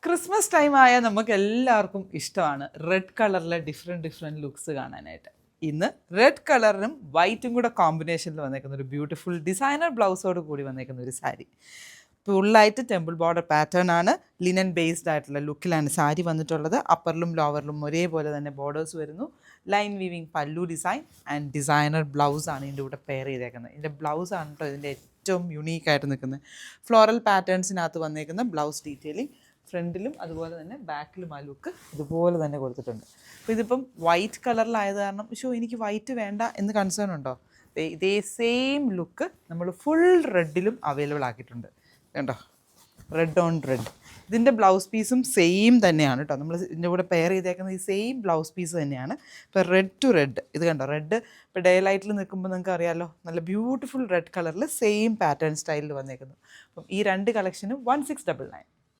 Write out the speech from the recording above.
Christmas time ആയാൽ നമുക്ക് എല്ലാവർക്കും ഇഷ്ടമാണ് റെഡ് കളറിലെ ഡിഫറെൻറ്റ് ലുക്സ് കാണാനായിട്ട്. ഇന്ന് റെഡ് കളറിനും വൈറ്റും കൂടെ കോമ്പിനേഷനിൽ വന്നേക്കുന്ന ഒരു ബ്യൂട്ടിഫുൾ ഡിസൈനർ ബ്ലൗസോട് കൂടി വന്നേക്കുന്ന ഒരു സാരി. ഫുള്ളായിട്ട് ടെമ്പിൾ ബോർഡർ പാറ്റേൺ ആണ്, ലിനൻ ബേസ്ഡ് ആയിട്ടുള്ള ലുക്കിലാണ് സാരി വന്നിട്ടുള്ളത്. അപ്പറിലും ലോവറിലും ഒരേപോലെ തന്നെ ബോർഡേഴ്സ് വരുന്നു. ലൈൻ വീവിങ് പല്ലു ഡിസൈൻ ആൻഡ് ഡിസൈനർ ബ്ലൗസാണ് ഇതിൻ്റെ കൂടെ പെയർ ചെയ്തേക്കുന്നത്. ഇതിൻ്റെ ബ്ലൗസാണ് കേട്ടോ ഇതിൻ്റെ ഏറ്റവും യുണീക്കായിട്ട് നിൽക്കുന്നത്. ഫ്ലോറൽ പാറ്റേൺസിനകത്ത് വന്നേക്കുന്ന ബ്ലൗസ് ഡീറ്റെയിലിംഗ് ഫ്രണ്ടിലും അതുപോലെ തന്നെ ബാക്കിലും ആ ലുക്ക് ഇതുപോലെ തന്നെ കൊടുത്തിട്ടുണ്ട്. അപ്പോൾ ഇതിപ്പം വൈറ്റ് കളറിലായത് കാരണം എനിക്ക് വൈറ്റ് വേണ്ട എന്ന് കൺസേൺ ഉണ്ടോ? ഇതേ സെയിം ലുക്ക് നമ്മൾ ഫുൾ റെഡിലും അവൈലബിൾ ആക്കിയിട്ടുണ്ട്. കണ്ടോ, റെഡ് ഓൺ റെഡ്. ഇതിൻ്റെ ബ്ലൗസ് പീസും സെയിം തന്നെയാണ് കേട്ടോ. നമ്മൾ ഇതിൻ്റെ കൂടെ പെയർ ചെയ്തേക്കുന്നത് ഈ സെയിം ബ്ലൗസ് പീസ് തന്നെയാണ്. ഇപ്പോൾ റെഡ് ടു റെഡ്, ഇത് കണ്ടോ, റെഡ് ഇപ്പോൾ ഡേ ലൈറ്റിൽ നിൽക്കുമ്പോൾ നിങ്ങൾക്ക് അറിയാമല്ലോ, നല്ല ബ്യൂട്ടിഫുൾ റെഡ് കളറിൽ സെയിം പാറ്റേൺ സ്റ്റൈലിൽ വന്നേക്കുന്നു. അപ്പം ഈ രണ്ട് കളക്ഷനും 1699.